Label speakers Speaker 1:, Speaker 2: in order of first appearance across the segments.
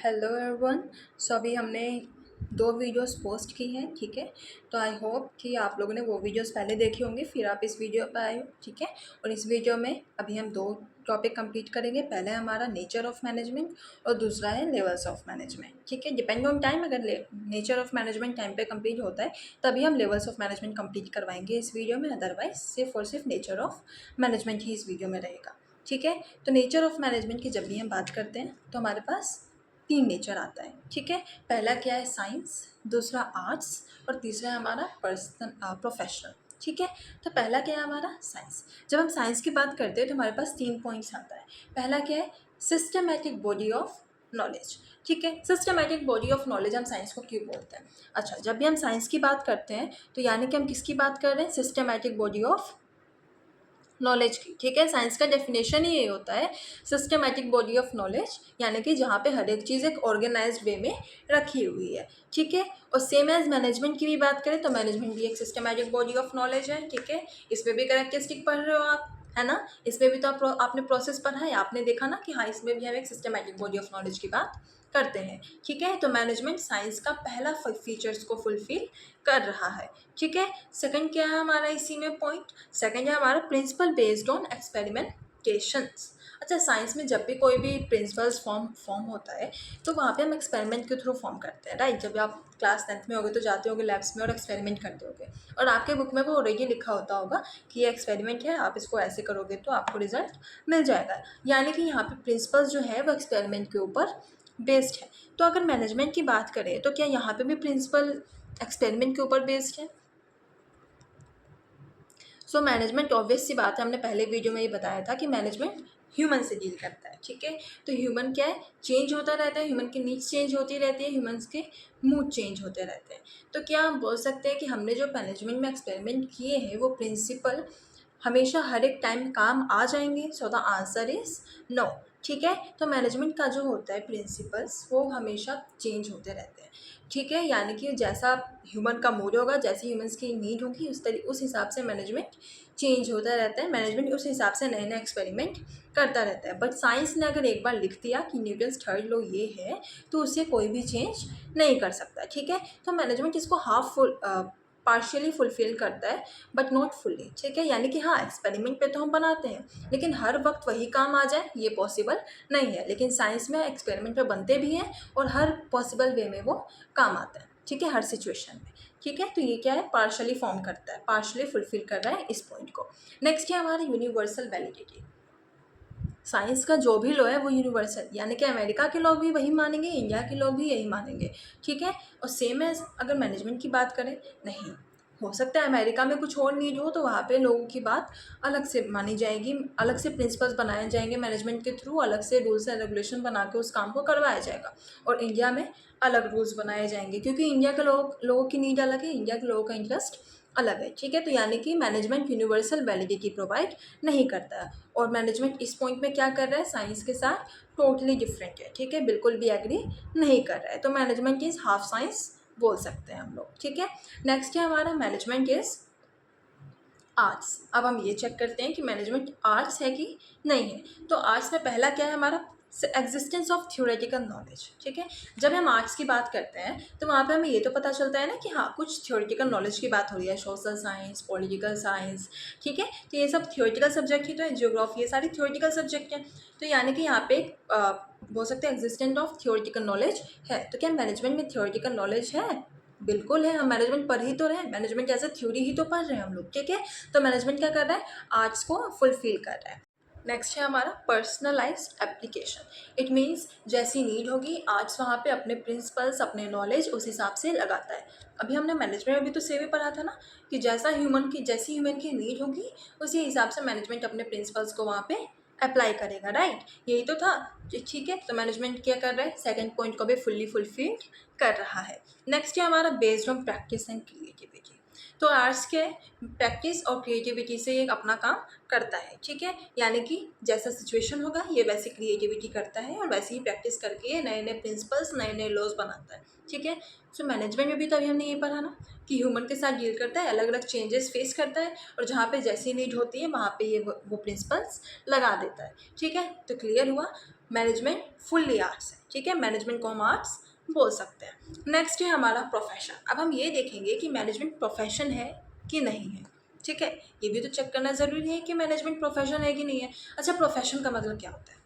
Speaker 1: Hello everyone. सो अभी हमने 2 videos post की हैं, ठीक है। तो आई होप कि आप लोगों ने वो वीडियोस पहले देखे होंगे, फिर आप इस वीडियो पर आए हो, ठीक है। और इस वीडियो में अभी हम 2 टॉपिक कंप्लीट करेंगे। पहला है हमारा नेचर ऑफ मैनेजमेंट और दूसरा है लेवल्स ऑफ मैनेजमेंट, ठीक है। डिपेंड ऑन टाइम, अगर नेचर ऑफ मैनेजमेंट टाइम पे कंप्लीट होता है तभी हम लेवल्स ऑफ मैनेजमेंट कंप्लीट करवाएंगे इस वीडियो में, अदरवाइज सिर्फ और सिर्फ नेचर ऑफ मैनेजमेंट ही इस वीडियो में रहेगा, ठीक है। तो नेचर ऑफ मैनेजमेंट की जब भी हम बात करते हैं तो हमारे पास 3 नेचर आता है, ठीक है। पहला क्या है, साइंस, दूसरा आर्ट्स और तीसरा है हमारा प्रोफेशनल, ठीक है। तो पहला क्या है हमारा साइंस। जब हम साइंस की बात करते हैं तो हमारे पास 3 पॉइंट्स आता है। पहला क्या है, सिस्टमैटिक बॉडी ऑफ नॉलेज, ठीक है। सिस्टमैटिक बॉडी ऑफ नॉलेज हम साइंस को क्यों बोलते हैं? अच्छा, जब भी हम साइंस की बात करते हैं तो यानी कि हम किसकी बात कर रहे हैं, सिस्टमैटिक बॉडी ऑफ नॉलेज की, ठीक है। साइंस का डेफिनेशन ही ये होता है, सिस्टमैटिक बॉडी ऑफ नॉलेज, यानी कि जहाँ पे हर एक चीज़ एक ऑर्गेनाइज्ड वे में रखी हुई है, ठीक है। और सेम एज मैनेजमेंट की भी बात करें तो मैनेजमेंट भी एक सिस्टमैटिक बॉडी ऑफ नॉलेज है, ठीक है। इसमें भी कैरेक्टरिस्टिक पढ़ रहे हो आप, है ना। इसमें भी तो आपने प्रोसेस पढ़ा है, आपने देखा ना कि हाँ, इसमें भी हम एक सिस्टमैटिक बॉडी ऑफ नॉलेज की बात करते हैं, ठीक है। तो मैनेजमेंट साइंस का पहला फीचर्स को फुलफिल कर रहा है, ठीक है। सेकंड क्या है हमारा इसी में पॉइंट, सेकंड है हमारा प्रिंसिपल बेस्ड ऑन एक्सपेरिमेंटेशंस। अच्छा, साइंस में जब भी कोई भी प्रिंसिपल्स फॉर्म होता है तो वहाँ पे हम एक्सपेरिमेंट के थ्रू फॉर्म करते हैं, राइट। जब आप क्लास 10th में होगे तो जाते होगे लैब्स में और एक्सपेरिमेंट करते होगे, और आपके बुक में वो ऑलरेडी लिखा होता होगा कि ये एक्सपेरिमेंट है, आप इसको ऐसे करोगे तो आपको रिजल्ट मिल जाएगा। यानी कि यहाँ पे प्रिंसिपल्स जो है वो एक्सपेरिमेंट के ऊपर बेस्ड है। तो अगर मैनेजमेंट की बात करें तो क्या यहाँ पे भी प्रिंसिपल एक्सपेरिमेंट के ऊपर बेस्ड है? सो मैनेजमेंट ऑब्वियस सी बात है, हमने पहले वीडियो में ये बताया था कि मैनेजमेंट ह्यूमन से डील करता है, ठीक है। तो ह्यूमन क्या है, चेंज होता रहता है, ह्यूमन की नीड्स चेंज होती रहती है, ह्यूमन्स के मूड चेंज होते रहते हैं। तो क्या हम बोल सकते हैं कि हमने जो मैनेजमेंट में एक्सपेरिमेंट किए हैं वो प्रिंसिपल हमेशा हर एक टाइम काम आ जाएंगे? So the answer is no, ठीक है। तो मैनेजमेंट का जो होता है प्रिंसिपल्स वो हमेशा चेंज होते रहते हैं, ठीक है। यानी कि जैसा ह्यूमन का मूड होगा, जैसी ह्यूमन्स की नीड होगी, उस हिसाब से मैनेजमेंट चेंज होता रहता है। मैनेजमेंट उस हिसाब से नए नए एक्सपेरिमेंट करता रहता है। बट साइंस ने अगर एक बार लिख दिया कि न्यूटन्स थर्ड लॉ ये है तो उसे कोई भी चेंज नहीं कर सकता, ठीक है। तो मैनेजमेंट इसको पार्शियली फुलफिल करता है बट नॉट फुल्ली, ठीक है। यानी कि हाँ, एक्सपेरिमेंट पे तो हम बनाते हैं लेकिन हर वक्त वही काम आ जाए ये पॉसिबल नहीं है। लेकिन साइंस में एक्सपेरिमेंट पे बनते भी हैं और हर पॉसिबल वे में वो काम आता है, ठीक है, हर सिचुएशन में, ठीक है। तो ये क्या है, पार्शली फॉर्म करता है, पार्शली फुलफिल कर रहा है इस पॉइंट को। नेक्स्ट है हमारा यूनिवर्सल वैलिडिटी। साइंस का जो भी लॉ है वो यूनिवर्सल, यानी कि अमेरिका के लोग भी वही मानेंगे, इंडिया के लोग भी यही मानेंगे, ठीक है। और सेम है अगर मैनेजमेंट की बात करें, नहीं हो सकता है अमेरिका में कुछ और नीड हो तो वहाँ पे लोगों की बात अलग से मानी जाएगी, अलग से प्रिंसिपल्स बनाए जाएंगे मैनेजमेंट के थ्रू, अलग से रूल्स एंड रेगुलेशन बना के उस काम को करवाया जाएगा। और इंडिया में अलग रूल्स बनाए जाएंगे क्योंकि इंडिया के लोगों की नीड अलग है, इंडिया के लोगों का इंटरेस्ट अलग है, ठीक है। तो यानी कि मैनेजमेंट यूनिवर्सल वैलिडिटी प्रोवाइड नहीं करता है। और मैनेजमेंट इस पॉइंट में क्या कर रहा है, साइंस के साथ टोटली डिफरेंट है, ठीक है, बिल्कुल भी एग्री नहीं कर रहा है। तो मैनेजमेंट इज हाफ साइंस बोल सकते हैं हम लोग, ठीक है। नेक्स्ट है हमारा मैनेजमेंट इज आर्ट्स। अब हम ये चेक करते हैं कि मैनेजमेंट आर्ट्स है कि नहीं है। तो आर्ट्स में पहला क्या है हमारा, एग्जिस्टेंस ऑफ थ्योरेटिकल नॉलेज, ठीक है। जब हम आर्ट्स की बात करते हैं तो वहाँ पे हमें ये तो पता चलता है ना कि हाँ, कुछ थ्योरेटिकल नॉलेज की बात हो रही है, सोशल साइंस, पॉलिटिकल साइंस, ठीक है। तो ये सब थ्योरेटिकल सब्जेक्ट ही तो है, जियोग्राफी, ये सारी थ्योरेटिकल सब्जेक्ट हैं। तो यानी कि यहाँ पे बोल सकते हैं एग्जिस्टेंस ऑफ थ्योरेटिकल नॉलेज है। तो क्या मैनेजमेंट में थ्योरेटिकल नॉलेज है? बिल्कुल है, हम मैनेजमेंट पढ़ ही तो रहे हैं, मैनेजमेंट एज ए थ्योरी ही तो पढ़ रहे हैं हम लोग, ठीक है। तो मैनेजमेंट क्या कर रहा है, आर्ट्स को फुलफिल कर रहा है। नेक्स्ट है हमारा पर्सनलाइज्ड एप्लीकेशन। इट मीन्स जैसी नीड होगी आर्ट्स वहाँ पे अपने प्रिंसिपल्स, अपने नॉलेज उस हिसाब से लगाता है। अभी हमने मैनेजमेंट में भी तो सेम ही पढ़ा था ना कि जैसी ह्यूमन की नीड होगी उसी हिसाब से मैनेजमेंट अपने प्रिंसिपल्स को वहाँ पे अप्लाई करेगा, राइट। यही तो था, ठीक है। तो मैनेजमेंट क्या कर रहा है, सेकंड पॉइंट को भी फुल्ली फुलफिल कर रहा है। नेक्स्ट है हमारा based on practice and creativity. तो आर्ट्स के प्रैक्टिस और क्रिएटिविटी से ये अपना काम करता है, ठीक है। यानी कि जैसा सिचुएशन होगा ये वैसी क्रिएटिविटी करता है और वैसे ही प्रैक्टिस करके ये नए नए प्रिंसिपल्स, नए नए लॉज बनाता है, ठीक है। सो मैनेजमेंट में भी तो अभी हमने ये पढ़ा ना कि ह्यूमन के साथ डील करता है, अलग अलग चेंजेस फेस करता है और जहाँ पे जैसी नीड होती है वहाँ पे ये वो प्रिंसिपल्स लगा देता है, ठीक है। तो क्लियर हुआ। मैनेजमेंट फुल्ली आर्ट्स है, ठीक है, मैनेजमेंट को हम आर्ट्स बोल सकते हैं। नेक्स्ट है हमारा प्रोफेशन। अब हम ये देखेंगे कि मैनेजमेंट प्रोफेशन है कि नहीं है, ठीक है, ये भी तो चेक करना ज़रूरी है कि मैनेजमेंट प्रोफेशन है कि नहीं है। अच्छा, प्रोफेशन का मतलब क्या होता है?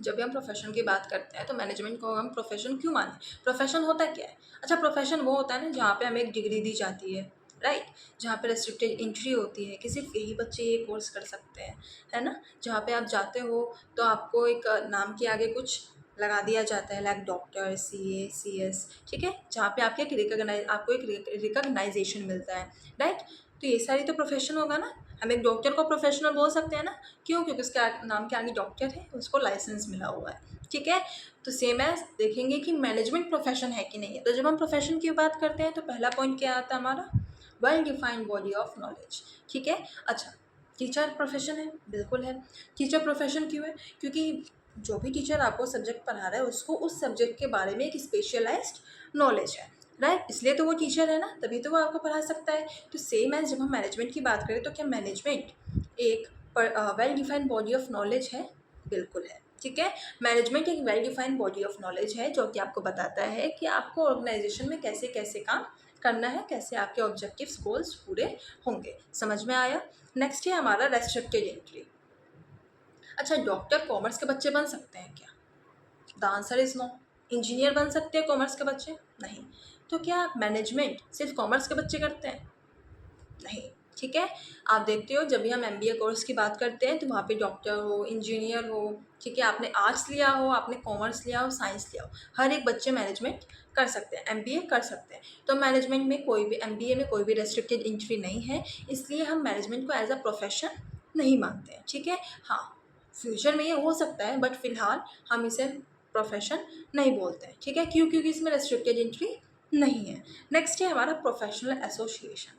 Speaker 1: जब भी हम प्रोफेशन की बात करते हैं तो मैनेजमेंट को हम प्रोफेशन क्यों माने? प्रोफेशन होता क्या है? अच्छा, प्रोफेशन वो होता है ना जहाँ पे हमें एक डिग्री दी जाती है, राइट, जहाँ पे रेस्ट्रिक्टेड एंट्री होती है कि सिर्फ यही बच्चे ये कोर्स कर सकते हैं, है ना, जहाँ पे आप जाते हो तो आपको एक नाम के आगे कुछ लगा दिया जाता है, लाइक डॉक्टर, CA, CS, ठीक है, जहाँ पे आपके आपको एक रिकॉग्नाइजेशन मिलता है, राइट। तो ये सारी तो प्रोफेशन होगा ना। हम एक डॉक्टर को प्रोफेशनल बोल सकते हैं ना, क्यों? क्योंकि उसके नाम के आगे डॉक्टर है, उसको लाइसेंस मिला हुआ है, ठीक है। तो सेम एज देखेंगे कि मैनेजमेंट प्रोफेशन है कि नहीं है। तो जब हम प्रोफेशन की बात करते हैं तो पहला पॉइंट क्या आता है हमारा? Well defined body of knowledge, ठीक है। अच्छा, टीचर प्रोफेशन है, बिल्कुल है। टीचर प्रोफेशन क्यों है? क्योंकि जो भी टीचर आपको सब्जेक्ट पढ़ा रहा है उसको उस सब्जेक्ट के बारे में एक स्पेशलाइज्ड नॉलेज है, राइट, इसलिए तो वो टीचर है ना, तभी तो वो आपको पढ़ा सकता है। तो सेम एज जब हम मैनेजमेंट की बात करें तो क्या मैनेजमेंट एक well defined body of knowledge है? बिल्कुल है, ठीक है। मैनेजमेंट एक well defined body of knowledge है जो कि आपको बताता है कि आपको ऑर्गेनाइजेशन में कैसे कैसे काम करना है, कैसे आपके ऑब्जेक्टिव्स गोल्स पूरे होंगे। समझ में आया? नेक्स्ट है हमारा रेस्ट्रिक्टेड एंट्री। अच्छा, डॉक्टर कॉमर्स के बच्चे बन सकते हैं क्या? The answer is no. Engineer बन सकते हैं कॉमर्स के बच्चे? नहीं। तो क्या मैनेजमेंट सिर्फ कॉमर्स के बच्चे करते हैं? नहीं, ठीक है। आप देखते हो जब भी हम MBA कोर्स की बात करते हैं तो वहाँ पे डॉक्टर हो, इंजीनियर हो, ठीक है, आपने आर्ट्स लिया हो, आपने कॉमर्स लिया हो, साइंस लिया हो, हर एक बच्चे मैनेजमेंट कर सकते हैं, MBA कर सकते हैं। तो मैनेजमेंट में कोई भी MBA में कोई भी रेस्ट्रिक्टेड एंट्री नहीं है, इसलिए हम मैनेजमेंट को एज अ प्रोफेशन नहीं मानते हैं, ठीक है। हाँ, फ्यूचर में ये हो सकता है बट फ़िलहाल हम इसे प्रोफेशन नहीं बोलते हैं, ठीक है, क्यों? क्योंकि इसमें रेस्ट्रिक्टेड एंट्री नहीं है। नेक्स्ट है हमारा प्रोफेशनल एसोसिएशन।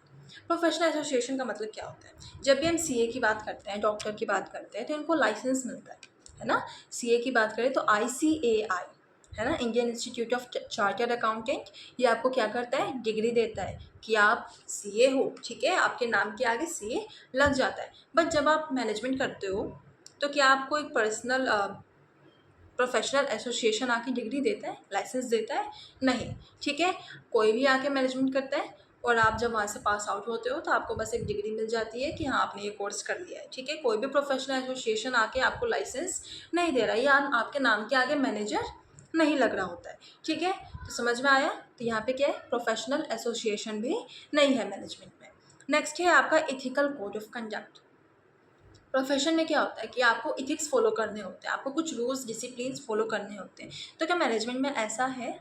Speaker 1: प्रोफेशनल एसोसिएशन का मतलब क्या होता है? जब भी हम CA की बात करते हैं, डॉक्टर की बात करते हैं तो इनको लाइसेंस मिलता है ना। CA की बात करें तो ICAI, है ना, Indian institute of chartered accountant, ये आपको क्या करता है? डिग्री देता है कि आप CA हो, ठीक है, आपके नाम के आगे CA लग जाता है। बट जब आप मैनेजमेंट करते हो तो क्या आपको एक पर्सनल प्रोफेशनल एसोसिएशन आके डिग्री देता है, लाइसेंस देता है? नहीं, ठीक है। कोई भी आके मैनेजमेंट करता है और आप जब वहाँ से पास आउट होते हो तो आपको बस एक डिग्री मिल जाती है कि हाँ आपने ये कोर्स कर लिया है, ठीक है। कोई भी प्रोफेशनल एसोसिएशन आके आपको लाइसेंस नहीं दे रहा है या आपके नाम के आगे मैनेजर नहीं लग रहा होता है, ठीक है। तो समझ में आया? तो यहाँ पे क्या है? प्रोफेशनल एसोसिएशन भी नहीं है मैनेजमेंट में। नेक्स्ट है आपका ethical code of conduct. Profession में क्या होता है कि आपको इथिक्स फॉलो करने होते हैं, आपको कुछ रूल्स डिसिप्लिन्स फॉलो करने होते हैं। तो क्या मैनेजमेंट में ऐसा है?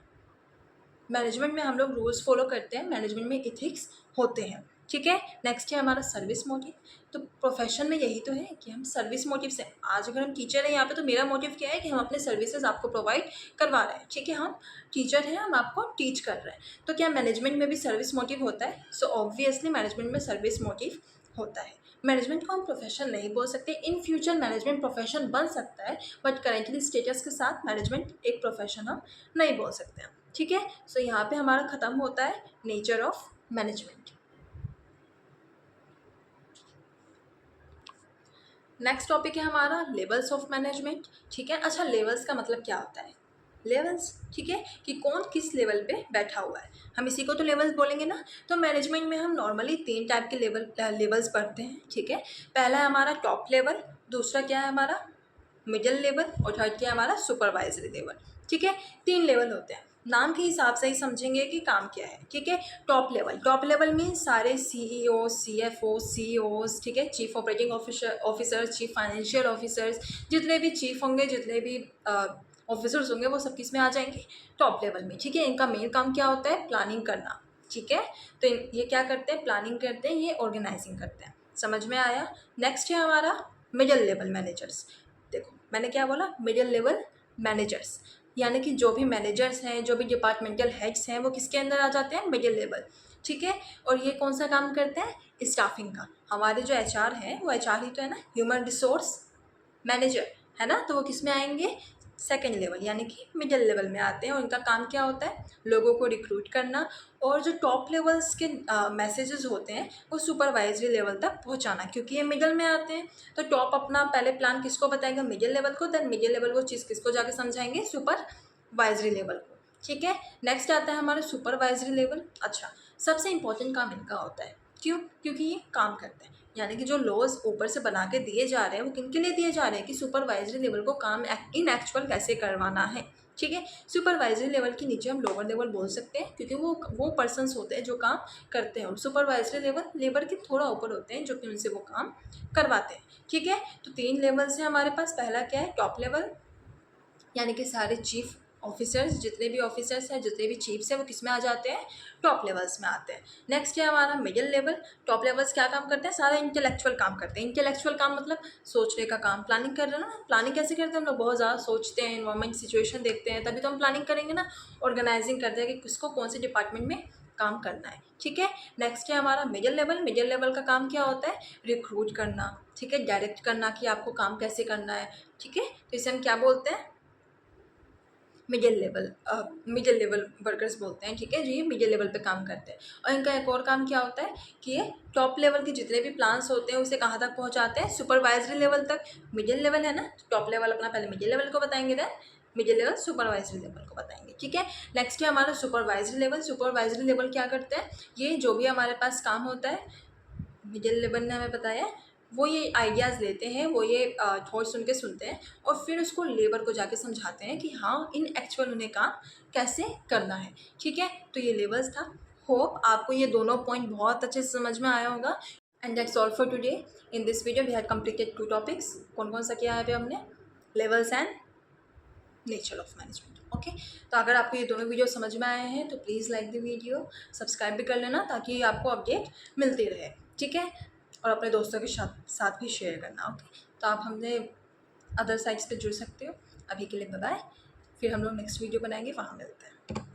Speaker 1: मैनेजमेंट में हम लोग रूल्स फॉलो करते हैं, मैनेजमेंट में इथिक्स होते हैं, ठीक है। नेक्स्ट है हमारा सर्विस मोटिव। तो प्रोफेशन में यही तो है कि हम सर्विस मोटिव से, आज अगर हम टीचर हैं यहाँ पे तो मेरा मोटिव क्या है कि हम अपने सर्विसेज आपको प्रोवाइड करवा रहे हैं, ठीक है, हम टीचर हैं, हम आपको टीच कर रहे हैं। तो क्या मैनेजमेंट में भी सर्विस मोटिव होता है? सो ऑब्वियसली मैनेजमेंट में सर्विस मोटिव होता है। मैनेजमेंट को हम प्रोफेशन नहीं बोल सकते, इन फ्यूचर मैनेजमेंट प्रोफेशन बन सकता है बट करेंटली स्टेटस के साथ मैनेजमेंट एक प्रोफेशन हम नहीं बोल सकते हैं, ठीक है। सो यहाँ पे हमारा ख़त्म होता है nature of management. Next topic है हमारा लेवल्स ऑफ मैनेजमेंट, ठीक है। अच्छा, लेवल्स का मतलब क्या होता है? लेवल्स, ठीक है, कि कौन किस लेवल पे बैठा हुआ है, हम इसी को तो लेवल्स बोलेंगे ना। तो मैनेजमेंट में हम नॉर्मली 3 टाइप के लेवल्स पढ़ते हैं, ठीक है। पहला है हमारा टॉप लेवल, दूसरा क्या है हमारा मिडिल लेवल और थर्ड क्या है हमारा सुपरवाइजरी लेवल, ठीक है। 3 लेवल होते हैं, नाम के हिसाब से ही समझेंगे कि काम क्या है, ठीक है। टॉप लेवल मीन्स सारे CEO, CFO, CEOs, ठीक है, chief operating officer, chief financial officers, जितने भी चीफ होंगे, जितने भी ऑफिसर्स होंगे, वो सब किस में आ जाएंगे? टॉप लेवल में, ठीक है। इनका मेन काम क्या होता है? प्लानिंग करना, ठीक है। तो ये क्या करते हैं? प्लानिंग करते हैं, ये ऑर्गेनाइजिंग करते हैं। समझ में आया? नेक्स्ट है हमारा मिडिल लेवल मैनेजर्स। देखो मैंने क्या बोला? मिडिल लेवल मैनेजर्स, यानी कि जो भी मैनेजर्स हैं, जो भी डिपार्टमेंटल हेड्स हैं, वो किसके अंदर आ जाते हैं? मिडिल लेवल, ठीक है। और ये कौन सा काम करते हैं? स्टाफिंग का। हमारे जो HR हैं वो HR ही तो है ना, ह्यूमन रिसोर्स मैनेजर, है ना, तो वो किस में आएंगे? सेकेंड लेवल यानी कि मिडिल लेवल में आते हैं। उनका काम क्या होता है, लोगों को रिक्रूट करना और जो टॉप लेवल्स के मैसेजेस होते हैं वो सुपरवाइजरी लेवल तक पहुंचाना, क्योंकि ये मिडिल में आते हैं। तो टॉप अपना पहले प्लान किसको बताएगा, मिडिल लेवल को, देन मिडिल लेवल वो चीज़ किसको जाके समझाएंगे, सुपरवाइजरी लेवल को। ठीक है, नेक्स्ट आता है हमारा सुपरवाइजरी लेवल। अच्छा, सबसे इंपॉर्टेंट काम इनका होता है, क्यों, क्योंकि ये काम करते हैं, यानी कि जो लॉज ऊपर से बना के दिए जा रहे हैं वो किन के लिए दिए जा रहे हैं कि सुपरवाइजरी लेवल को काम इन एक्चुअल कैसे करवाना है। ठीक है, सुपरवाइजरी लेवल के नीचे हम लोअर लेवल बोल सकते हैं, क्योंकि वो पर्सन्स होते हैं जो काम करते हैं, और सुपरवाइजरी लेवल लेबर के थोड़ा ऊपर होते हैं जो कि उनसे वो काम करवाते हैं। ठीक है, तो 3 लेवल्स हैं हमारे पास। पहला क्या है, टॉप लेवल, यानी कि सारे चीफ ऑफिसर्स, जितने भी ऑफिसर्स हैं, जितने भी चीफ्स हैं, वो किस में आ जाते हैं, टॉप लेवल्स में आते हैं। नेक्स्ट है हमारा मिडिल लेवल। टॉप लेवल्स क्या काम करते हैं, सारा इंटेलेक्चुअल काम करते हैं। इंटेलेक्चुअल काम मतलब सोचने का काम, प्लानिंग कर रहे हैं ना, प्लानिंग कैसे करते हैं हम लोग, बहुत ज़्यादा सोचते हैं, इन्वायरमेंट सिचुएशन देखते हैं, तभी तो हम प्लानिंग करेंगे ना, ऑर्गेनाइजिंग करते हैं कि किसको कौन से डिपार्टमेंट में काम करना है। ठीक है, नेक्स्ट है हमारा मिडिल लेवल। मिडिल लेवल का काम क्या होता है, रिक्रूट करना, ठीक है, डायरेक्ट करना कि आपको काम कैसे करना है। ठीक है, तो इसे हम क्या बोलते हैं, मिडिल लेवल वर्कर्स बोलते हैं। ठीक है, जो ये मिडिल लेवल पे काम करते हैं। और इनका एक और काम क्या होता है कि ये टॉप लेवल के जितने भी प्लान्स होते हैं उसे कहाँ तक पहुँचाते हैं, सुपरवाइजरी लेवल तक। मिडिल लेवल है ना, टॉप लेवल अपना पहले मिडिल लेवल को बताएंगे, then middle level supervisory level को बताएंगे। ठीक है, नेक्स्ट है हमारा सुपरवाइजरी लेवल। सुपरवाइजरी लेवल क्या करते हैं, ये जो भी हमारे पास काम होता है, मिडिल लेवल ने हमें बताया, वो ये आइडियाज़ लेते हैं, वो ये थॉट्स उनके सुनते हैं और फिर उसको लेबर को जाके समझाते हैं कि हाँ इन एक्चुअल उन्हें काम कैसे करना है। ठीक है, तो ये लेवल्स था। होप आपको ये दोनों पॉइंट बहुत अच्छे से समझ में आया होगा। And that's all for today. In this video we had completed 2 topics. कौन कौन सा किया है अभी हमने, levels and nature of management. Okay, तो अगर आपको ये दोनों वीडियो समझ में आए हैं तो please like the video, subscribe भी कर लेना ताकि आपको अपडेट मिलती रहे। ठीक है, और अपने दोस्तों के साथ भी शेयर करना। ओके, तो आप हमने अदर साइट्स पे जुड़ सकते हो। अभी के लिए बाय बाय, फिर हम लोग नेक्स्ट वीडियो बनाएंगे, वहाँ मिलते हैं।